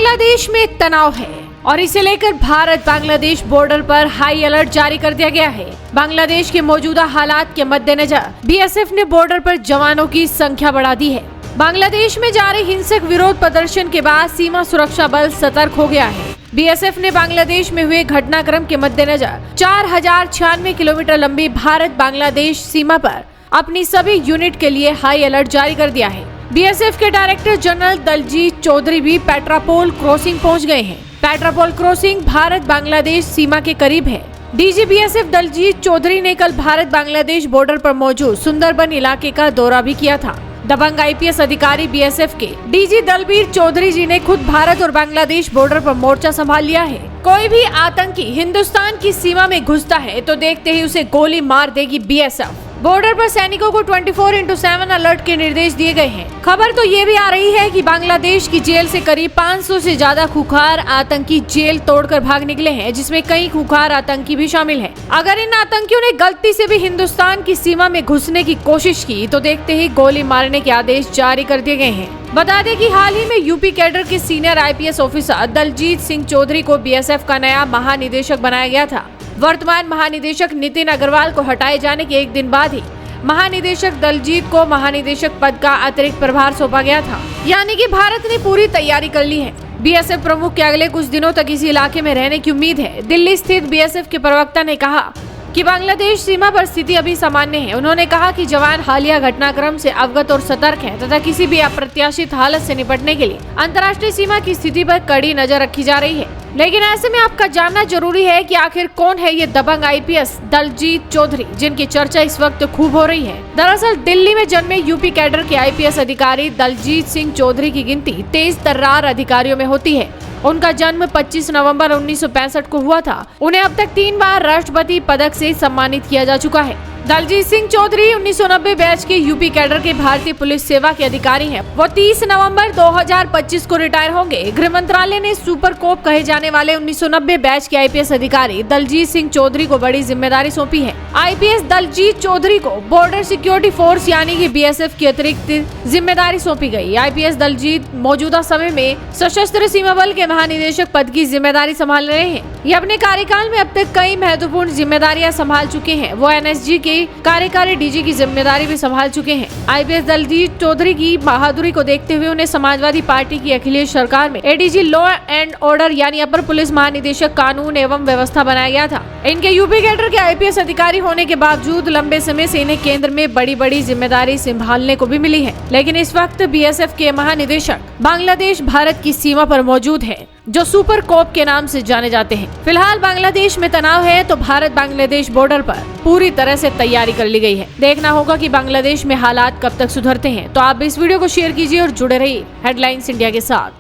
बांग्लादेश में तनाव है और इसे लेकर भारत बांग्लादेश बॉर्डर पर हाई अलर्ट जारी कर दिया गया है। बांग्लादेश के मौजूदा हालात के मद्देनजर बीएसएफ ने बॉर्डर पर जवानों की संख्या बढ़ा दी है। बांग्लादेश में जारी हिंसक विरोध प्रदर्शन के बाद सीमा सुरक्षा बल सतर्क हो गया है। बीएसएफ ने बांग्लादेश में हुए घटनाक्रम के मद्देनजर 4096 किलोमीटर लंबी भारत बांग्लादेश सीमा पर अपनी सभी यूनिट के लिए हाई अलर्ट जारी कर दिया है। बीएसएफ के डायरेक्टर जनरल दलजीत चौधरी भी पेट्रापोल क्रॉसिंग पहुंच गए हैं। पेट्रापोल क्रॉसिंग भारत बांग्लादेश सीमा के करीब है। डीजी बीएसएफ दलजीत चौधरी ने कल भारत बांग्लादेश बॉर्डर पर मौजूद सुंदरबन इलाके का दौरा भी किया था। दबंग आईपीएस अधिकारी बीएसएफ के डीजी दलबीर चौधरी जी ने खुद भारत और बांग्लादेश बॉर्डर पर मोर्चा संभाल लिया है। कोई भी आतंकी हिंदुस्तान की सीमा में घुसता है तो देखते ही उसे गोली मार देगी बीएसएफ। बॉर्डर पर सैनिकों को 24/7 अलर्ट के निर्देश दिए गए हैं। खबर तो ये भी आ रही है कि बांग्लादेश की जेल से करीब 500 से ज्यादा खूंखार आतंकी जेल तोड़कर भाग निकले हैं, जिसमें कई खूंखार आतंकी भी शामिल हैं। अगर इन आतंकियों ने गलती से भी हिंदुस्तान की सीमा में घुसने की कोशिश की तो देखते ही गोली मारने के आदेश जारी कर दिए गए हैं। बता दें कि हाल ही में यूपी कैडर के senior IPS officer Daljeet Singh Chaudhary को बीएसएफ का नया महानिदेशक बनाया गया था। वर्तमान महानिदेशक नितिन अग्रवाल को हटाए जाने के एक दिन बाद ही महानिदेशक दलजीत को महानिदेशक पद का अतिरिक्त प्रभार सौंपा गया था। यानी कि भारत ने पूरी तैयारी कर ली है। बीएसएफ प्रमुख के अगले कुछ दिनों तक इसी इलाके में रहने की उम्मीद है। दिल्ली स्थित बीएसएफ के प्रवक्ता ने कहा कि बांग्लादेश सीमा पर स्थिति अभी सामान्य है। उन्होंने कहा कि जवान हालिया घटनाक्रम से अवगत और सतर्क हैं तथा किसी भी अप्रत्याशित हालत से निपटने के लिए अंतर्राष्ट्रीय सीमा की स्थिति पर कड़ी नजर रखी जा रही है। लेकिन ऐसे में आपका जानना जरूरी है कि आखिर कौन है ये दबंग आईपीएस दलजीत चौधरी, जिनकी चर्चा इस वक्त खूब हो रही है। दरअसल दिल्ली में जन्मे यूपी कैडर के आईपीएस अधिकारी दलजीत सिंह चौधरी की गिनती तेज तर्रार अधिकारियों में होती है। उनका जन्म 25 नवंबर 1965 को हुआ था। उन्हें अब तक 3 बार राष्ट्रपति पदक से सम्मानित किया जा चुका है। दलजीत सिंह चौधरी 1990 बैच के यूपी कैडर के भारतीय पुलिस सेवा के अधिकारी हैं। वो 30 नवंबर 2025 को रिटायर होंगे। गृह मंत्रालय ने सुपर कोप कहे जाने वाले 1990 बैच के आईपीएस अधिकारी दलजीत सिंह चौधरी को बड़ी जिम्मेदारी सौंपी है। आईपीएस दलजीत चौधरी को बॉर्डर सिक्योरिटी फोर्स यानी कि बीएसएफ की अतिरिक्त जिम्मेदारी सौंपी गई। आईपीएस दलजीत मौजूदा समय में सशस्त्र सीमा बल के महानिदेशक पद की जिम्मेदारी संभाल रहे हैं। ये अपने कार्यकाल में अब तक कई महत्वपूर्ण जिम्मेदारियां संभाल चुके हैं। वो एनएसजी के कार्यकारी डीजी की जिम्मेदारी भी संभाल चुके हैं। आईपीएस दलजीत चौधरी की बहादुरी को देखते हुए उन्हें समाजवादी पार्टी की अखिलेश सरकार में एडीजी लॉ एंड ऑर्डर यानी अपर पुलिस महानिदेशक कानून एवं व्यवस्था बनाया गया था। इनके यूपी कैडर के आईपीएस अधिकारी होने के बावजूद लंबे समय से इन्हें केंद्र में बड़ी बड़ी जिम्मेदारी संभालने को भी मिली है। लेकिन इस वक्त बीएसएफ के महानिदेशक बांग्लादेश भारत की सीमा पर मौजूद है, जो सुपर कोप के नाम से जाने जाते हैं। फिलहाल बांग्लादेश में तनाव है तो भारत बांग्लादेश बॉर्डर पर पूरी तरह से तैयारी कर ली गई है। देखना होगा कि बांग्लादेश में हालात कब तक सुधरते हैं। तो आप इस वीडियो को शेयर कीजिए और जुड़े रहिए हेडलाइंस इंडिया के साथ।